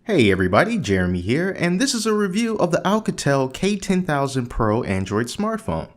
Hey everybody, Jeremy here, and this is a review of the Oukitel K10000 Pro Android smartphone.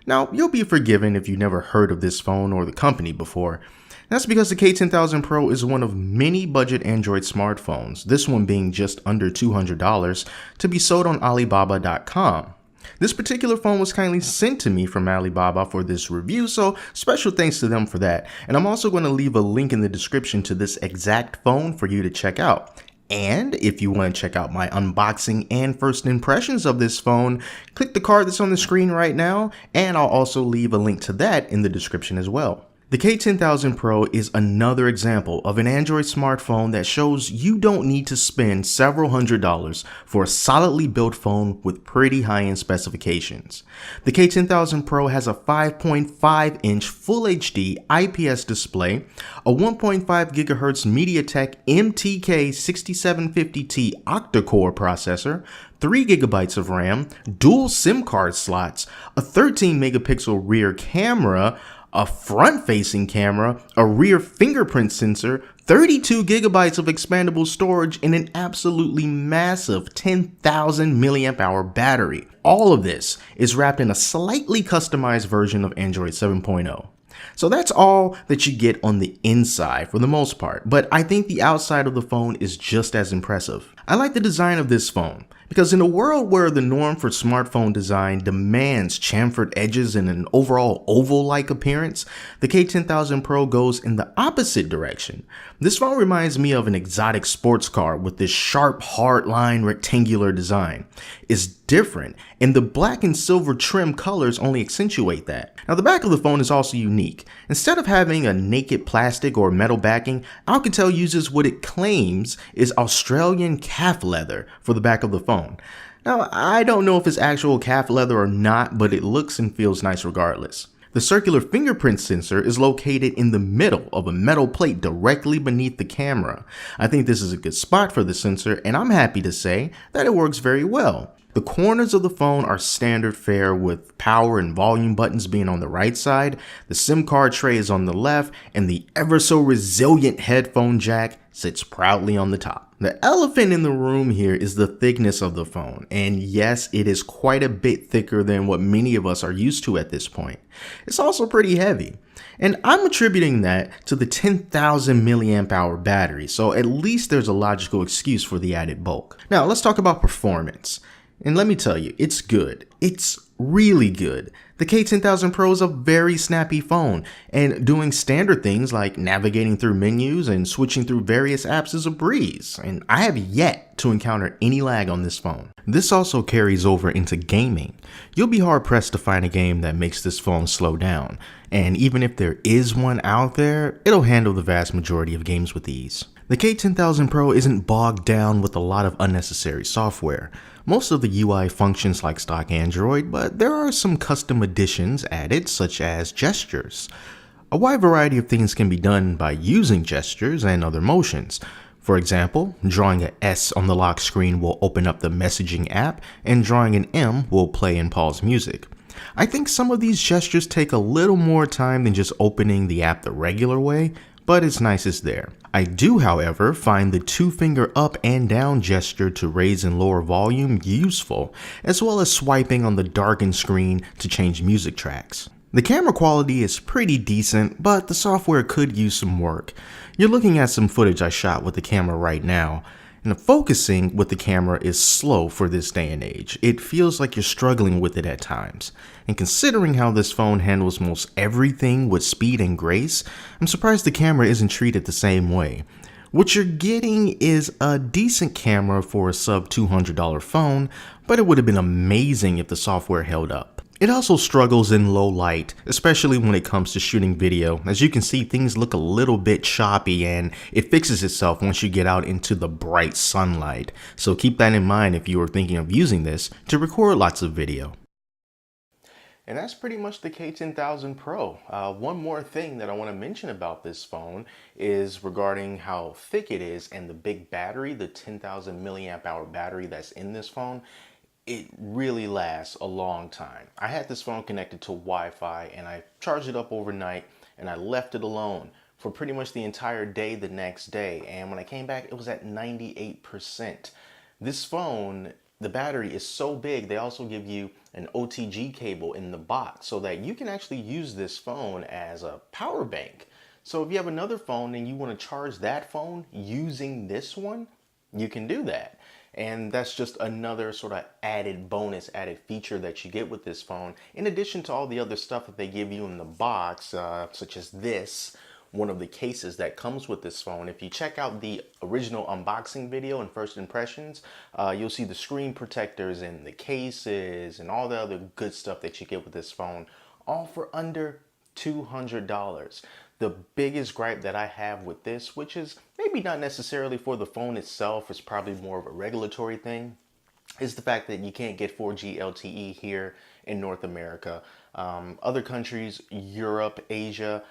Now, you'll be forgiven if you never heard of this phone or the company before. That's because the K10000 Pro is one of many budget Android smartphones, this one being just under $200, to be sold on Alibaba.com. This particular phone was kindly sent to me from Alibaba for this review, so special thanks to them for that. And I'm also going to leave a link in the description to this exact phone for you to check out. And if you want to check out my unboxing and first impressions of this phone, click the card that's on the screen right now, and I'll also leave a link to that in the description as well. The K10000 Pro is another example of an Android smartphone that shows you don't need to spend several $100s for a solidly built phone with pretty high-end specifications. The K10000 Pro has a 5.5-inch Full HD IPS display, a 1.5 GHz MediaTek MTK6750T octa-core processor, 3 GB of RAM, dual SIM card slots, a 13 megapixel rear camera, a front-facing camera, a rear fingerprint sensor, 32 gigabytes of expandable storage, and an absolutely massive 10,000 mAh battery. All of this is wrapped in a slightly customized version of Android 7.0. So that's all that you get on the inside for the most part, but I think the outside of the phone is just as impressive. I like the design of this phone, because in a world where the norm for smartphone design demands chamfered edges and an overall oval-like appearance, the K10000 Pro goes in the opposite direction. This phone reminds me of an exotic sports car with this sharp, hard-line rectangular design. It's different, and the black and silver trim colors only accentuate that. Now, the back of the phone is also unique. Instead of having a naked plastic or metal backing, Oukitel uses what it claims is Australian calf leather for the back of the phone. Now, I don't know if it's actual calf leather or not, but it looks and feels nice regardless. The circular fingerprint sensor is located in the middle of a metal plate directly beneath the camera. I think this is a good spot for the sensor, and I'm happy to say that it works very well. The corners of the phone are standard fare with power and volume buttons being on the right side, the SIM card tray is on the left, and the ever so resilient headphone jack sits proudly on the top. The elephant in the room here is the thickness of the phone, and yes, it is quite a bit thicker than what many of us are used to at this point. It's also pretty heavy, and I'm attributing that to the 10,000 mAh battery, so at least there's a logical excuse for the added bulk. Now let's talk about performance. And let me tell you, it's good. It's really good. The K10000 Pro is a very snappy phone, and doing standard things like navigating through menus and switching through various apps is a breeze, and I have yet to encounter any lag on this phone. This also carries over into gaming. You'll be hard pressed to find a game that makes this phone slow down, and even if there is one out there, it'll handle the vast majority of games with ease. The K10000 Pro isn't bogged down with a lot of unnecessary software. Most of the UI functions like stock Android, but there are some custom additions added, such as gestures. A wide variety of things can be done by using gestures and other motions. For example, drawing an S on the lock screen will open up the messaging app, and drawing an M will play and pause music. I think some of these gestures take a little more time than just opening the app the regular way, but it's nice it's there. I do, however, find the 2-finger up and down gesture to raise and lower volume useful, as well as swiping on the darkened screen to change music tracks. The camera quality is pretty decent, but the software could use some work. You're looking at some footage I shot with the camera right now, and the focusing with the camera is slow for this day and age. It feels like you're struggling with it at times. And considering how this phone handles most everything with speed and grace, I'm surprised the camera isn't treated the same way. What you're getting is a decent camera for a sub $200 phone, but it would have been amazing if the software held up. It also struggles in low light, especially when it comes to shooting video. As you can see, things look a little bit choppy, and it fixes itself once you get out into the bright sunlight. So keep that in mind if you are thinking of using this to record lots of video. And that's pretty much the K10000 Pro. One more thing that I want to mention about this phone is regarding how thick it is and the big battery, the 10,000 mAh battery that's in this phone. It really lasts a long time. I had this phone connected to Wi-Fi and I charged it up overnight and I left it alone for pretty much the entire day the next day. And when I came back, it was at 98%. This phone, the battery is so big, they also give you an OTG cable in the box so that you can actually use this phone as a power bank. So if you have another phone and you want to charge that phone using this one, you can do that. And that's just another sort of added bonus, added feature that you get with this phone, in addition to all the other stuff that they give you in the box, such as this, one of the cases that comes with this phone. If you check out the original unboxing video and first impressions, you'll see the screen protectors and the cases and all the other good stuff that you get with this phone, all for under $200. The biggest gripe that I have with this, which is maybe not necessarily for the phone itself, it's probably more of a regulatory thing, is the fact that you can't get 4G LTE here in North America. Other countries, Europe, Asia,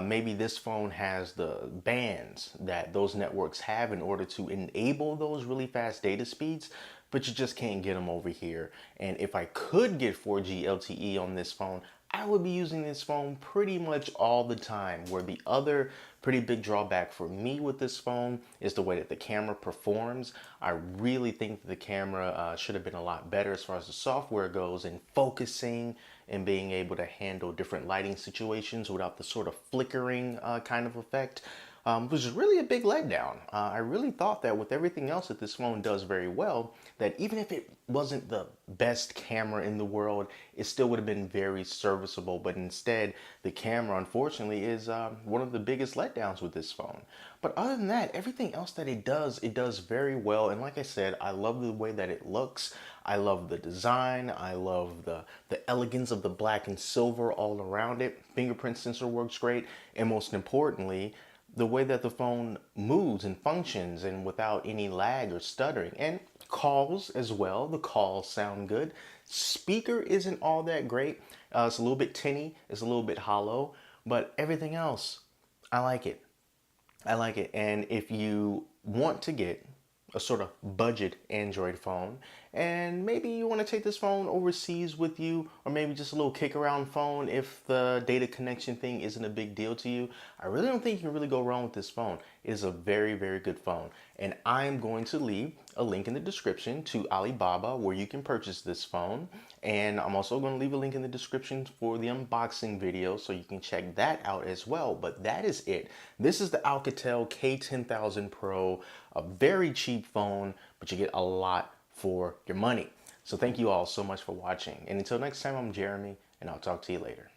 maybe this phone has the bands that those networks have in order to enable those really fast data speeds, but you just can't get them over here. And if I could get 4G LTE on this phone, I would be using this phone pretty much all the time, where the other pretty big drawback for me with this phone is the way that the camera performs. I really think that the camera should have been a lot better as far as the software goes in focusing and being able to handle different lighting situations without the sort of flickering kind of effect. Which is really a big letdown. I really thought that with everything else that this phone does very well, that even if it wasn't the best camera in the world, it still would have been very serviceable. But instead, the camera, unfortunately, is one of the biggest letdowns with this phone. But other than that, everything else that it does very well. And like I said, I love the way that it looks. I love the design. I love the elegance of the black and silver all around it. Fingerprint sensor works great. And most importantly, the way that the phone moves and functions and without any lag or stuttering. And calls as well. The calls sound good. Speaker isn't all that great. It's a little bit tinny. It's a little bit hollow. But everything else, I like it. I like it. And if you want to get a sort of budget Android phone, and maybe you want to take this phone overseas with you, or maybe just a little kick around phone if the data connection thing isn't a big deal to you, I really don't think you can really go wrong with this phone. It is a very, very good phone. And I'm going to leave a link in the description to Alibaba where you can purchase this phone. And I'm also going to leave a link in the description for the unboxing video so you can check that out as well. But that is it. This is the Oukitel K10000 Pro, a very cheap phone, but you get a lot for your money. So thank you all so much for watching. And until next time, I'm Jeremy, and I'll talk to you later.